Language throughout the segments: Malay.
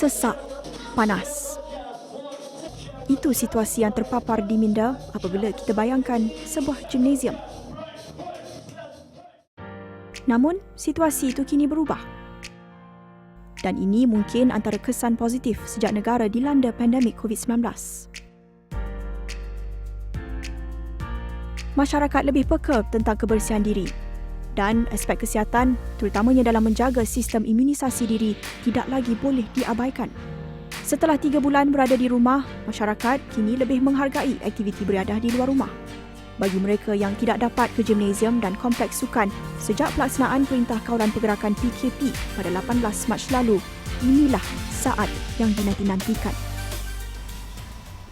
sesak, panas. Itu situasi yang terpapar di minda apabila kita bayangkan sebuah gimnasium. Namun, situasi itu kini berubah. Dan ini mungkin antara kesan positif sejak negara dilanda pandemik COVID-19. Masyarakat lebih peka tentang kebersihan diri dan aspek kesihatan, terutamanya dalam menjaga sistem imunisasi diri, tidak lagi boleh diabaikan. Setelah 3 bulan berada di rumah, masyarakat kini lebih menghargai aktiviti beriadah di luar rumah. Bagi mereka yang tidak dapat ke gimnasium dan kompleks sukan sejak pelaksanaan Perintah Kawalan Pergerakan PKP pada 18 Mac lalu, inilah saat yang dinanti-nantikan.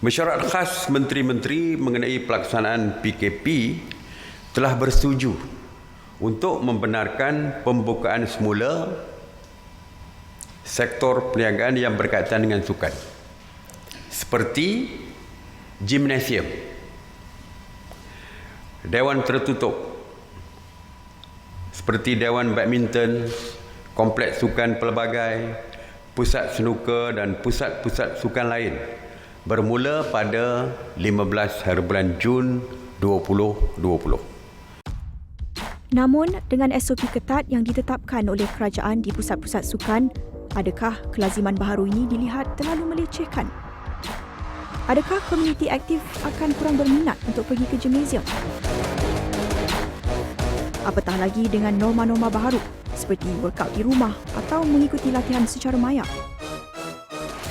Mesyuarat khas Menteri-Menteri mengenai pelaksanaan PKP telah bersetuju untuk membenarkan pembukaan semula sektor perniagaan yang berkaitan dengan sukan seperti gimnasium, dewan tertutup seperti dewan badminton, kompleks sukan pelbagai, pusat snooker dan pusat-pusat sukan lain bermula pada 15 hari bulan Jun 2020. Namun, dengan SOP ketat yang ditetapkan oleh kerajaan di pusat-pusat sukan, adakah kelaziman baharu ini dilihat terlalu melecehkan? Adakah komuniti aktif akan kurang berminat untuk pergi ke gimnasium? Apatah lagi dengan norma-norma baharu seperti workout di rumah atau mengikuti latihan secara maya?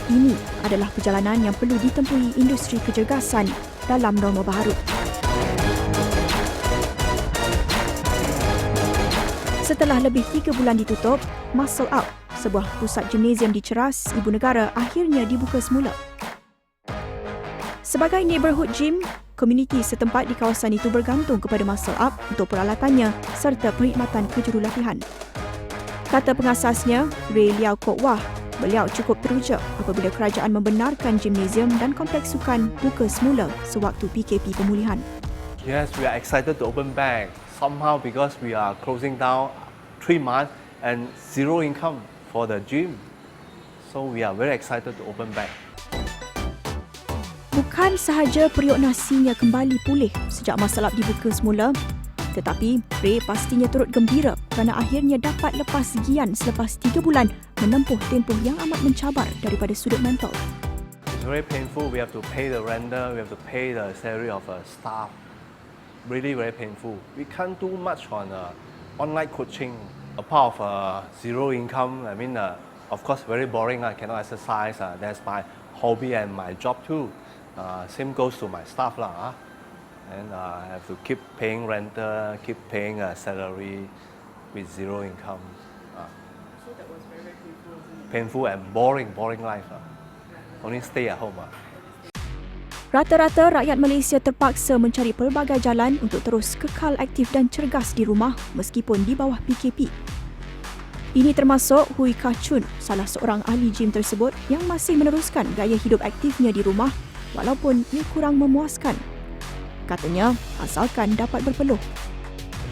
Ini adalah perjalanan yang perlu ditempuhi industri kecergasan dalam norma baharu. Setelah lebih 3 bulan ditutup, Muscle Up, sebuah pusat gimnasium di Ceras, Ibu Negara, akhirnya dibuka semula. Sebagai neighborhood gym, komuniti setempat di kawasan itu bergantung kepada Muscle Up untuk peralatannya serta perkhidmatan kejurulatihan. Kata pengasasnya, Ray Liao Kok Wah, beliau cukup teruja apabila kerajaan membenarkan gimnasium dan kompleks sukan buka semula sewaktu PKP pemulihan. Yes, we are excited to open back. Somehow because we are closing down 3 months and zero income for the gym. So we are very excited to open back. Bukan sahaja periuk nasinya kembali pulih sejak Muscle Up dibuka semula, tetapi Ray pastinya turut gembira kerana akhirnya dapat lepas gian selepas 3 bulan menempuh tempoh yang amat mencabar daripada sudut mental. It's very painful. We have to pay the renter, we have to pay the salary of staff. Really very painful. We can't do much on online coaching. A part of zero income, I mean, of course, very boring. I cannot exercise. That's my hobby and my job too. Same goes to my staff lah. And I have to keep paying renter, keep paying salary with zero income. So that was very painful. Painful and boring life. Only stay at home. Rata-rata rakyat Malaysia terpaksa mencari pelbagai jalan untuk terus kekal aktif dan cergas di rumah meskipun di bawah PKP. Ini termasuk Hui Kah Chun, salah seorang ahli gym tersebut yang masih meneruskan gaya hidup aktifnya di rumah walaupun ia kurang memuaskan. Katanya, asalkan dapat berpeluh.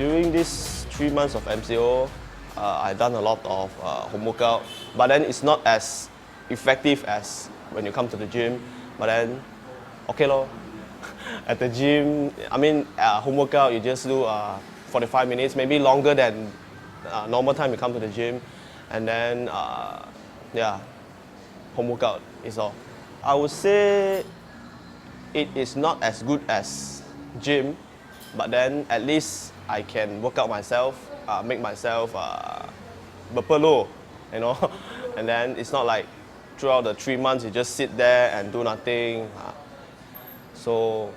During these 3 months of MCO, I've done a lot of home workout, but then it's not as effective as when you come to the gym. But then okay lor. At the gym, I mean, home workout, you just do 45 minutes, maybe longer than normal time you come to the gym. And then, home workout is all. I would say it is not as good as gym, but then at least I can work out myself, make myself berpeluh, you know. And then it's not like throughout the 3 months you just sit there and do nothing. So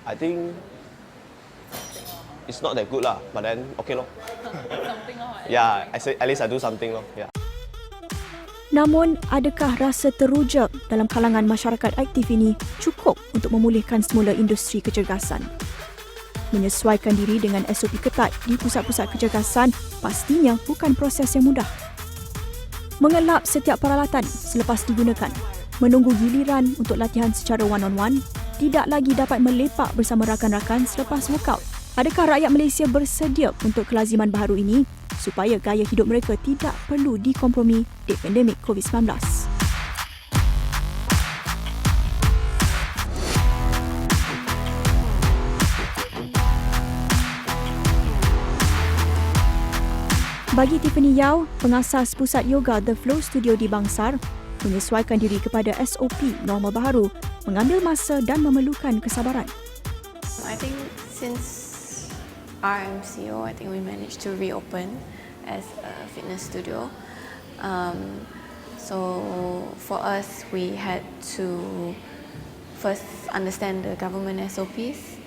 I think it's not that good lah, but then okay lor. Yeah, at least I do something lor. Yeah. Namun, adakah rasa teruja dalam kalangan masyarakat aktif ini cukup untuk memulihkan semula industri kecergasan? Menyesuaikan diri dengan SOP ketat di pusat-pusat kecergasan pastinya bukan proses yang mudah. Mengelap setiap peralatan selepas digunakan, menunggu giliran untuk latihan secara one-on-one, tidak lagi dapat melepak bersama rakan-rakan selepas workout. Adakah rakyat Malaysia bersedia untuk kelaziman baharu ini supaya gaya hidup mereka tidak perlu dikompromi di pandemik COVID-19. Bagi Tiffany Yao, pengasas pusat yoga The Flow Studio di Bangsar, menyesuaikan diri kepada SOP normal baharu, mengambil masa dan memerlukan kesabaran. I think since our MCO, I think we managed to reopen as a fitness studio. So for us, we had to first understand the government SOPs.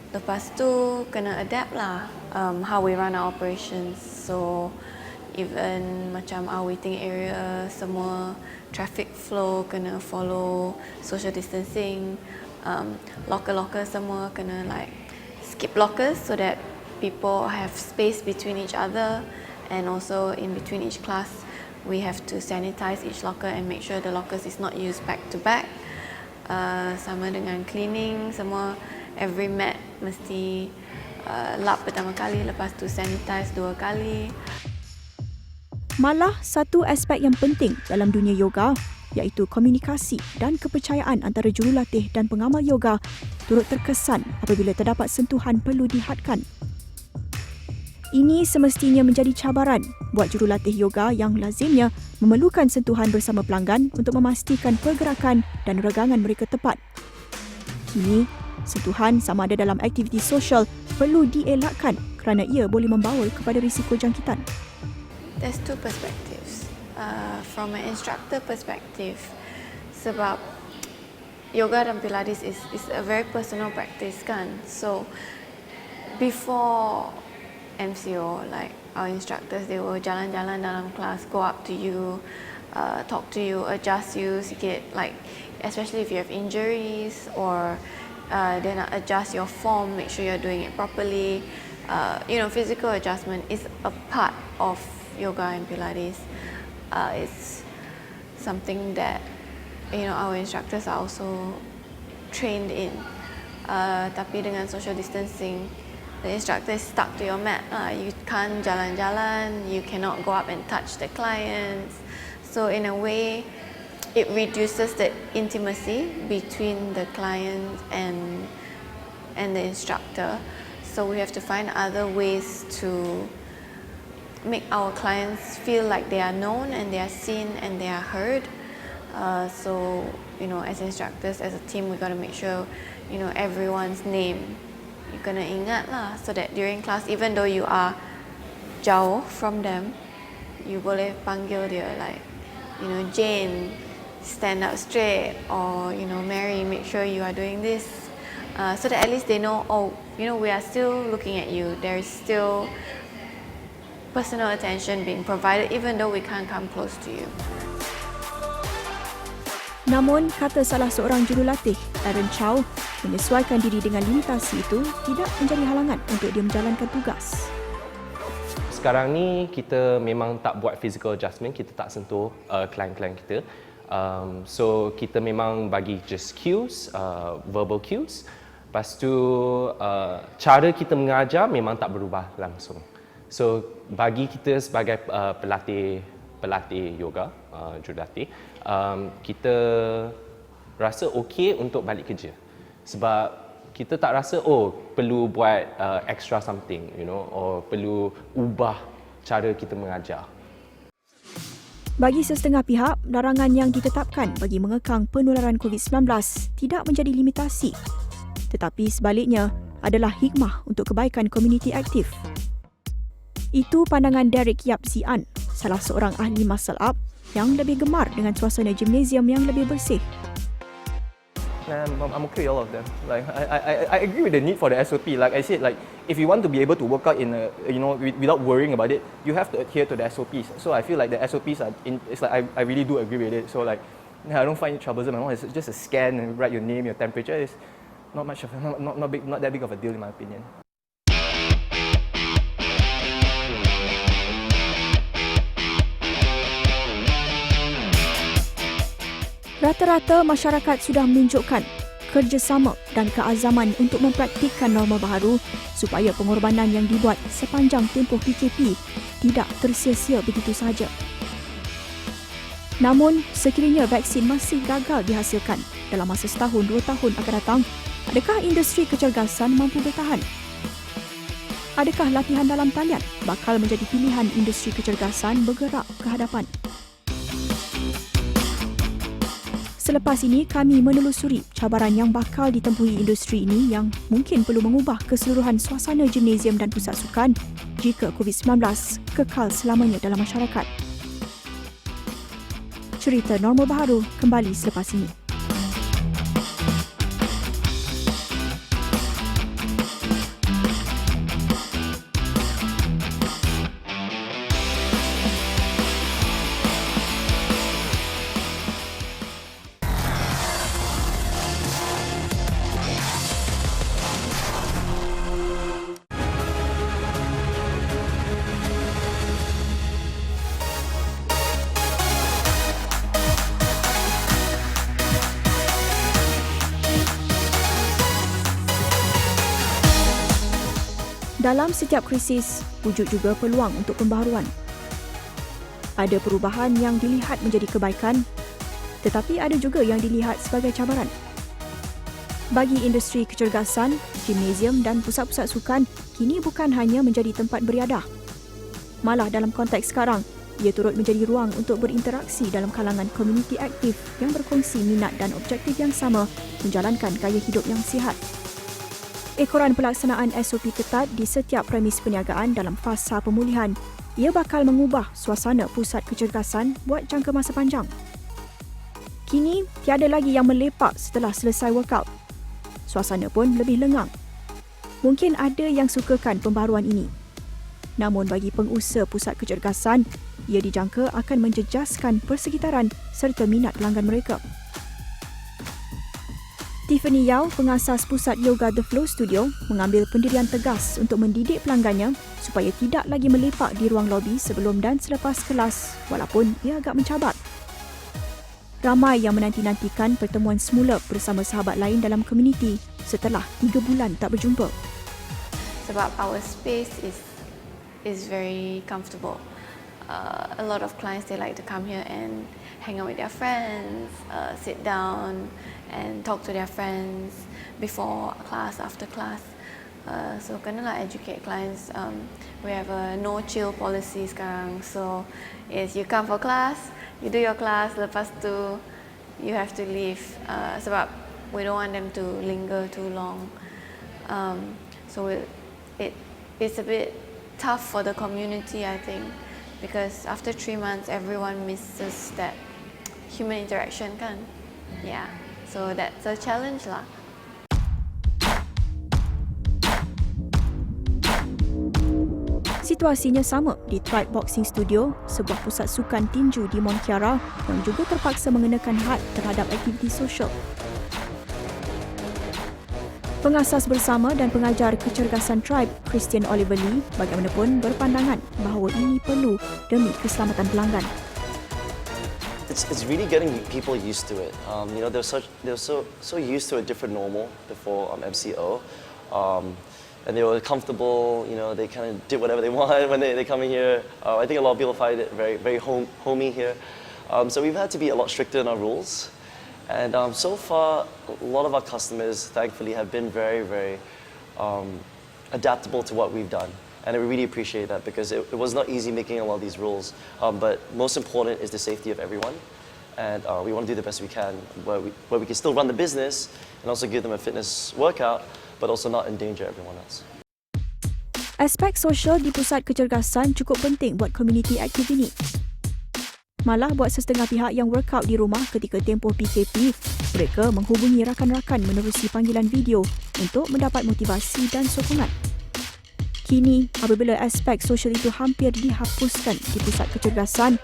Lepas tu kena adapt lah how we run our operations. So even macam our waiting area, semua traffic flow kena follow social distancing. Locker semua kena like skip lockers so that people have space between each other, and also in between each class we have to sanitize each locker and make sure the lockers is not used back to back. Sama dengan cleaning, semua every mat mesti lap pertama kali, lepas tu sanitize 2 kali. Malah satu aspek yang penting dalam dunia yoga iaitu komunikasi dan kepercayaan antara jurulatih dan pengamal yoga turut terkesan apabila terdapat sentuhan perlu dihadkan. Ini semestinya menjadi cabaran buat jurulatih yoga yang lazimnya memerlukan sentuhan bersama pelanggan untuk memastikan pergerakan dan regangan mereka tepat. Kini, sentuhan sama ada dalam aktiviti sosial perlu dielakkan kerana ia boleh membawa kepada risiko jangkitan. There's two perspectives. From an instructor perspective, sebab yoga dan Pilates is a very personal practice kan. So before MCO, like our instructors, they will jalan-jalan dalam kelas, go up to you, talk to you, adjust you sikit, like especially if you have injuries or then adjust your form, make sure you're doing it properly. Physical adjustment is a part of yoga and Pilates. It's something that our instructors are also trained in. Tapi dengan social distancing, the instructor is stuck to your mat. You can't jalan-jalan, you cannot go up and touch the clients. So in a way, it reduces the intimacy between the client and the instructor. So we have to find other ways to make our clients feel like they are known and they are seen and they are heard. So as instructors, as a team, we got to make sure everyone's name you kena ingat lah, so that during class, even though you are jauh from them, you boleh panggil dia like Jane, stand up straight, or Mary, make sure you are doing this, so that at least they know, we are still looking at you. There is still personal attention being provided, even though we can't come close to you. Namun, kata salah seorang jurulatih, Aaron Chow, menyesuaikan diri dengan limitasi itu tidak menjadi halangan untuk dia menjalankan tugas. Sekarang ni kita memang tak buat physical adjustment, kita tak sentuh klien-klien kita. So kita memang bagi just cues, verbal cues. Lepas tu cara kita mengajar memang tak berubah langsung. So bagi kita sebagai pelatih yoga, jurulatih, kita rasa okey untuk balik kerja. Sebab kita tak rasa perlu buat extra something, or perlu ubah cara kita mengajar. Bagi sesetengah pihak, larangan yang ditetapkan bagi mengekang penularan COVID-19 tidak menjadi limitasi, tetapi sebaliknya adalah hikmah untuk kebaikan komuniti aktif. Itu pandangan Derek Yap Zian, salah seorang ahli muscle up yang lebih gemar dengan suasana gimnasium yang lebih bersih. I'm okay with all of them. Like I agree with the need for the SOP. Like I said, like if you want to be able to work out in without worrying about it, you have to adhere to the SOPs. So I feel like the SOPs are it's like I really do agree with it. So like I don't find it troublesome. It's just a scan and write your name, your temperature. It's not much of not that big of a deal in my opinion. Rata-rata masyarakat sudah menunjukkan kerjasama dan keazaman untuk mempraktikkan norma baharu supaya pengorbanan yang dibuat sepanjang tempoh PKP tidak tersia-sia begitu sahaja. Namun, sekiranya vaksin masih gagal dihasilkan dalam masa setahun 2 tahun akan datang, adakah industri kecergasan mampu bertahan? Adakah latihan dalam talian bakal menjadi pilihan industri kecergasan bergerak ke hadapan? Selepas ini, kami menelusuri cabaran yang bakal ditempuhi industri ini yang mungkin perlu mengubah keseluruhan suasana gimnasium dan pusat sukan jika COVID-19 kekal selamanya dalam masyarakat. Cerita norma baharu kembali selepas ini. Dalam setiap krisis, wujud juga peluang untuk pembaharuan. Ada perubahan yang dilihat menjadi kebaikan, tetapi ada juga yang dilihat sebagai cabaran. Bagi industri kecergasan, gimnasium dan pusat-pusat sukan kini bukan hanya menjadi tempat beriadah. Malah dalam konteks sekarang, ia turut menjadi ruang untuk berinteraksi dalam kalangan komuniti aktif yang berkongsi minat dan objektif yang sama menjalankan gaya hidup yang sihat. Ekoran pelaksanaan SOP ketat di setiap premis perniagaan dalam fasa pemulihan, ia bakal mengubah suasana pusat kecergasan buat jangka masa panjang. Kini, tiada lagi yang melepak setelah selesai workout. Suasana pun lebih lengang. Mungkin ada yang sukakan pembaharuan ini. Namun bagi pengusaha pusat kecergasan, ia dijangka akan menjejaskan persekitaran serta minat pelanggan mereka. Tiffany Yao, pengasas pusat yoga The Flow Studio, mengambil pendirian tegas untuk mendidik pelanggannya supaya tidak lagi melepak di ruang lobi sebelum dan selepas kelas walaupun ia agak mencabar. Ramai yang menanti-nantikan pertemuan semula bersama sahabat lain dalam komuniti setelah 3 bulan tak berjumpa. Sebab our space is very comfortable. A lot of clients, they like to come here and hang out with their friends, sit down and talk to their friends before class, after class. So kena lah educate clients. We have a no chill policy sekarang. So is you come for class, you do your class, lepas tu you have to leave. Sebab we don't want them to linger too long. So it's a bit tough for the community, I think. Because after 3 months, everyone misses that human interaction kan. Yeah, so that's a challenge lah. Situasinya sama di Tribe Boxing Studio, sebuah pusat sukan tinju di Mont Kiara yang juga terpaksa mengenakan had terhadap aktiviti sosial. Pengasas bersama dan pengajar kecergasan Tribe, Christian Oliver Lee, bagaimanapun berpandangan bahawa ini perlu demi keselamatan pelanggan. It's really getting people used to it. You know, they're so used to a different normal before MCO, and they were comfortable. You know, they kind of did whatever they want when they come in here. I think a lot of people find it very homey here. So we've had to be a lot stricter in our rules. And so far, a lot of our customers, thankfully, have been very adaptable to what we've done. And we really appreciate that because it was not easy making a lot of these rules. But most important is the safety of everyone. And we want to do the best we can where we can still run the business and also give them a fitness workout, but also not endanger everyone else. Aspek sosial di pusat kecergasan cukup penting buat komuniti aktif ini. Malah buat setengah pihak yang workout di rumah ketika tempoh PKP, mereka menghubungi rakan-rakan menerusi panggilan video untuk mendapat motivasi dan sokongan. Kini, apabila aspek sosial itu hampir dihapuskan di pusat kecergasan,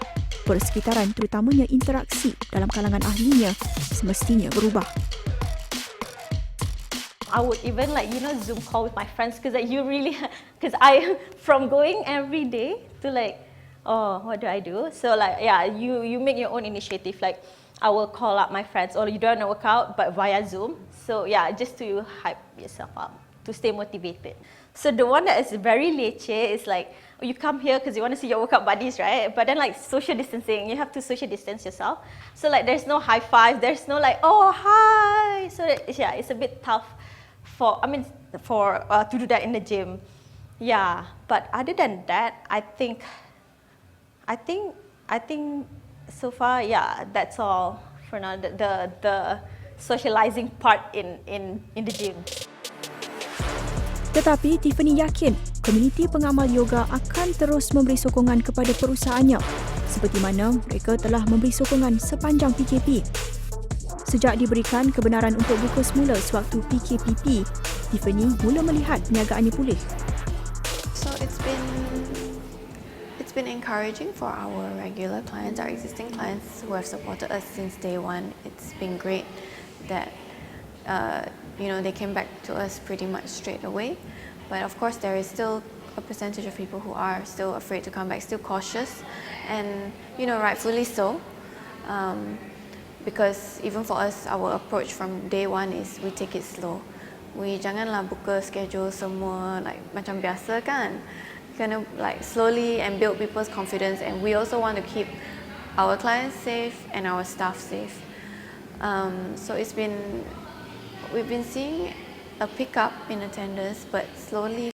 persekitaran terutamanya interaksi dalam kalangan ahlinya semestinya berubah. I would even Zoom call with my friends because I from going every day to oh, what do I do? So you make your own initiative. Like I will call up my friends, or you don't want to work out, but via Zoom. So yeah, just to hype yourself up, to stay motivated. So the one that is very leceh is like, you come here because you want to see your workout buddies, right? But then like social distancing, you have to social distance yourself. So like there's no high five, there's no like, oh hi. So yeah, it's a bit tough to do that in the gym. Yeah, but other than that, I think so far, yeah, that's all for now. The socializing part in the gym. Tetapi Tiffany yakin komuniti pengamal yoga akan terus memberi sokongan kepada perusahaannya seperti mana mereka telah memberi sokongan sepanjang PKP. Sejak diberikan kebenaran untuk buka semula sewaktu PKPP, Tiffany mula melihat perniagaannya pulih. So it's been encouraging for our regular clients, our existing clients who have supported us since day one. It's been great that they came back to us pretty much straight away. But of course, there is still a percentage of people who are still afraid to come back, still cautious, and rightfully so. Because even for us, our approach from day one is we take it slow. We janganlah buka schedule semua like macam biasa kan. Kind of like slowly and build people's confidence, and we also want to keep our clients safe and our staff safe. So we've been seeing a pickup in attendance, but slowly.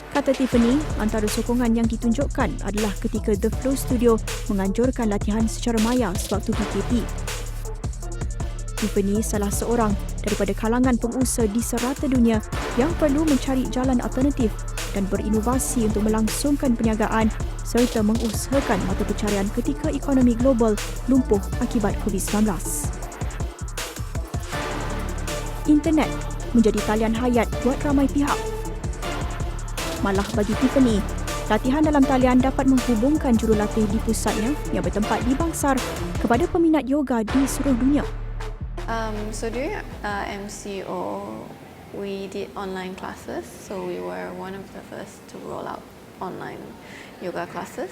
Kata Tiffany, antara sokongan yang ditunjukkan adalah ketika The Flow Studio menganjurkan latihan secara maya sewaktu PKP. Tiffany salah seorang daripada kalangan pengusaha di serata dunia yang perlu mencari jalan alternatif dan berinovasi untuk melangsungkan perniagaan serta mengusahakan mata pencarian ketika ekonomi global lumpuh akibat COVID-19. Internet menjadi talian hayat buat ramai pihak. Malah bagi Tiffany, latihan dalam talian dapat menghubungkan jurulatih di pusatnya yang bertempat di Bangsar kepada peminat yoga di seluruh dunia. So during MCO, we did online classes. So we were one of the first to roll out online yoga classes.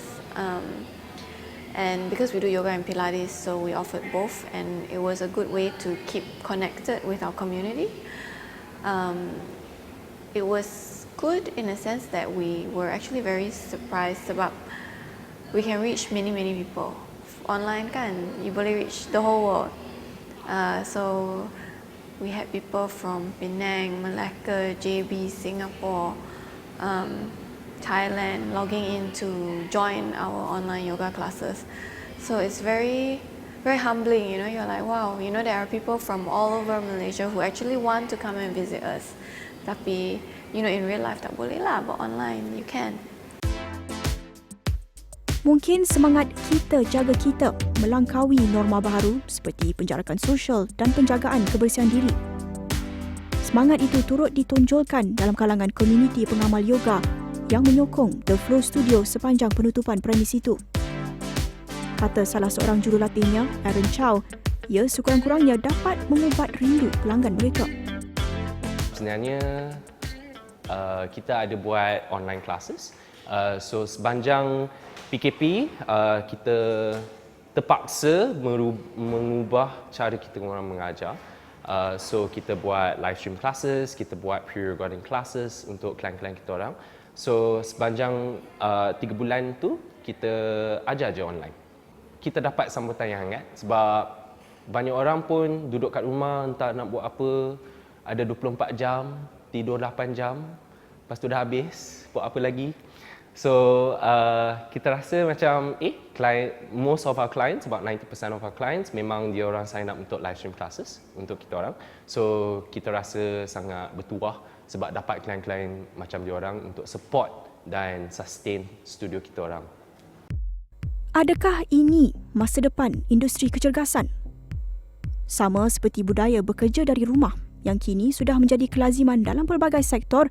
And because we do yoga and Pilates, so we offered both, and it was a good way to keep connected with our community. It was good in a sense that we were actually very surprised about we can reach many people. Online kan, you boleh reach the whole world. So we had people from Penang, Malacca, JB, Singapore, Thailand logging in to join our online yoga classes. So it's very humbling, you're like, wow, there are people from all over Malaysia who actually want to come and visit us. Tapi, in real life tak boleh lah, but online you can. Mungkin semangat kita jaga kita melangkaui norma baharu seperti penjarakan sosial dan penjagaan kebersihan diri. Semangat itu turut ditonjolkan dalam kalangan komuniti pengamal yoga yang menyokong The Flow Studio sepanjang penutupan premis itu. Kata salah seorang jurulatihnya, Aaron Chow, ia sekurang-kurangnya dapat mengubat rindu pelanggan mereka. Sebenarnya kita ada buat online classes. So sepanjang PKP, kita terpaksa mengubah cara kita orang mengajar. So kita buat live stream classes, kita buat pre-recording classes untuk klien-klien kita orang. So sepanjang 3 bulan tu kita ajar je online. Kita dapat sambutan yang hangat sebab banyak orang pun duduk kat rumah entah nak buat apa, ada 24 jam, tidur 8 jam, lepas tu dah habis, buat apa lagi. So kita rasa macam most of our clients, about 90% of our clients memang dia orang sign up untuk live stream classes untuk kita orang. So kita rasa sangat bertuah sebab dapat klien-klien macam dia orang untuk support dan sustain studio kita orang. Adakah ini masa depan industri kecergasan? Sama seperti budaya bekerja dari rumah yang kini sudah menjadi kelaziman dalam pelbagai sektor,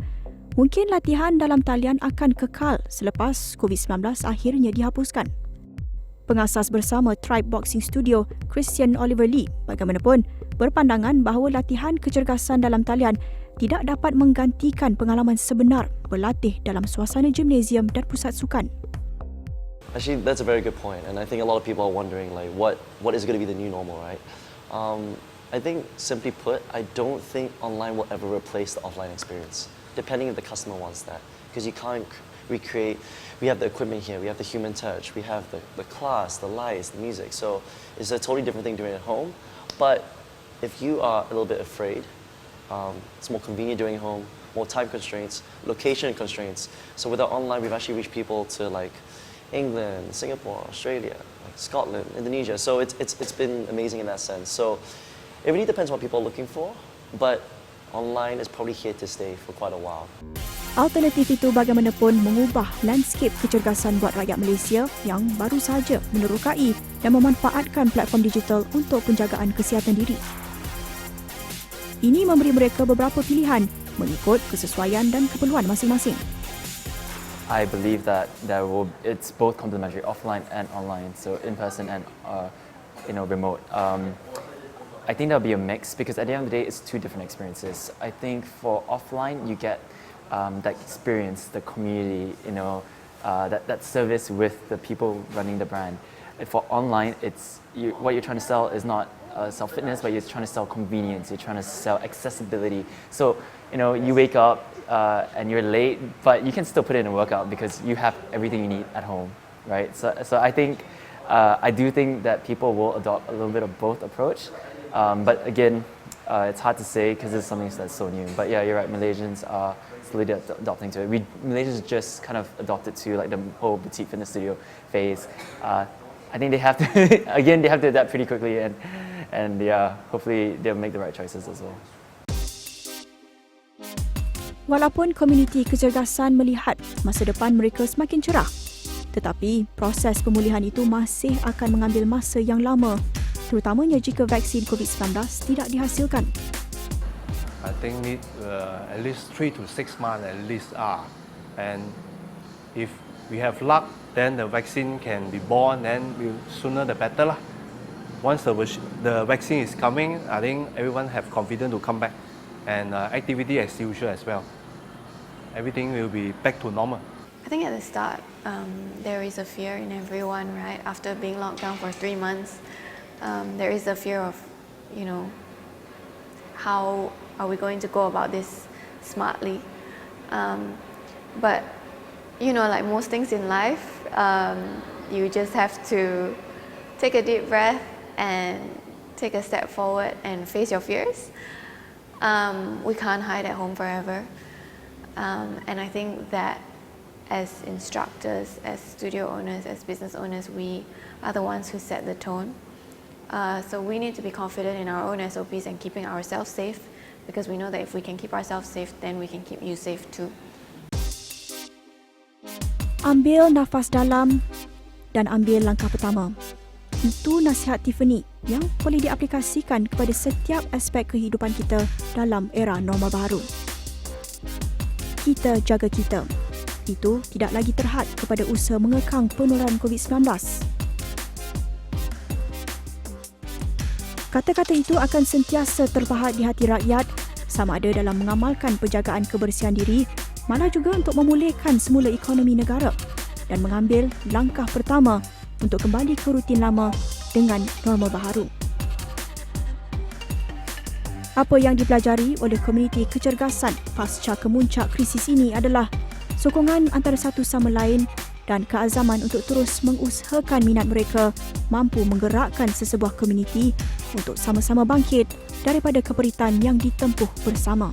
mungkin latihan dalam talian akan kekal selepas COVID-19 akhirnya dihapuskan. Pengasas bersama Tribe Boxing Studio, Christian Oliver Lee, bagaimanapun berpandangan bahawa latihan kecergasan dalam talian tidak dapat menggantikan pengalaman sebenar berlatih dalam suasana gimnasium dan pusat sukan. Actually, that's a very good point, and I think a lot of people are wondering, like, what is going to be the new normal, right? I think, simply put, I don't think online will ever replace the offline experience, depending if the customer wants that, because you can't recreate. We have the equipment here, we have the human touch, we have the class, the lights, the music. So it's a totally different thing doing it at home. But if you are a little bit afraid, it's more convenient doing it at home, more time constraints, location constraints. So with our online, we've actually reached people to like England, Singapore, Australia, like Scotland, Indonesia. So it's been amazing in that sense. So it really depends what people are looking for, but online is probably here to stay for quite a while. Alternatif itu bagaimanapun mengubah landscape kecergasan buat rakyat Malaysia yang baru saja menerokai dan memanfaatkan platform digital untuk penjagaan kesihatan diri. Ini memberi mereka beberapa pilihan mengikut kesesuaian dan keperluan masing-masing. I believe that it's both complementary, offline and online, so in person and remote. I think there'll be a mix because at the end of the day, it's two different experiences. I think for offline, you get that experience, the community, that service with the people running the brand. And for online, what you're trying to sell is not sell fitness, but you're trying to sell convenience. You're trying to sell accessibility. So you wake up and you're late, but you can still put in a workout because you have everything you need at home, right? So I think I do think that people will adopt a little bit of both approach. But again, it's hard to say because it's something that's so new. But yeah, you're right. Malaysians are slowly adopting to it. Malaysians just kind of adopted to like the whole boutique fitness studio phase. I think they have to again they have to adapt pretty quickly and yeah, hopefully they'll make the right choices as well. Walaupun komuniti kecergasan melihat masa depan mereka semakin cerah, tetapi proses pemulihan itu masih akan mengambil masa yang lama, terutamanya jika vaksin COVID-19 tidak dihasilkan. I think need at least 3 to 6 months at least and if we have luck, then the vaccine can be born, then sooner the better lah. Once the vaccine is coming, I think everyone have confidence to come back and activity as usual as well. Everything will be back to normal. I think at the start, there is a fear in everyone, right? After being locked down for 3 months, there is a fear of, how are we going to go about this smartly? But, like most things in life, you just have to take a deep breath and take a step forward and face your fears. We can't hide at home forever. And I think that as instructors, as studio owners, as business owners, we are the ones who set the tone. So we need to be confident in our own SOPs and keeping ourselves safe, because we know that if we can keep ourselves safe, then we can keep you safe too. Ambil nafas dalam dan ambil langkah pertama. Itu nasihat Tiffany yang boleh diaplikasikan kepada setiap aspek kehidupan kita dalam era normal baru. Kita jaga kita. Itu tidak lagi terhad kepada usaha mengekang penularan COVID-19. Kata-kata itu akan sentiasa terpahat di hati rakyat sama ada dalam mengamalkan penjagaan kebersihan diri, malah juga untuk memulihkan semula ekonomi negara dan mengambil langkah pertama untuk kembali ke rutin lama dengan normal baharu. Apa yang dipelajari oleh komuniti kecergasan pasca kemuncak krisis ini adalah sokongan antara satu sama lain dan keazaman untuk terus mengusahakan minat mereka mampu menggerakkan sesebuah komuniti untuk sama-sama bangkit daripada keperitan yang ditempuh bersama.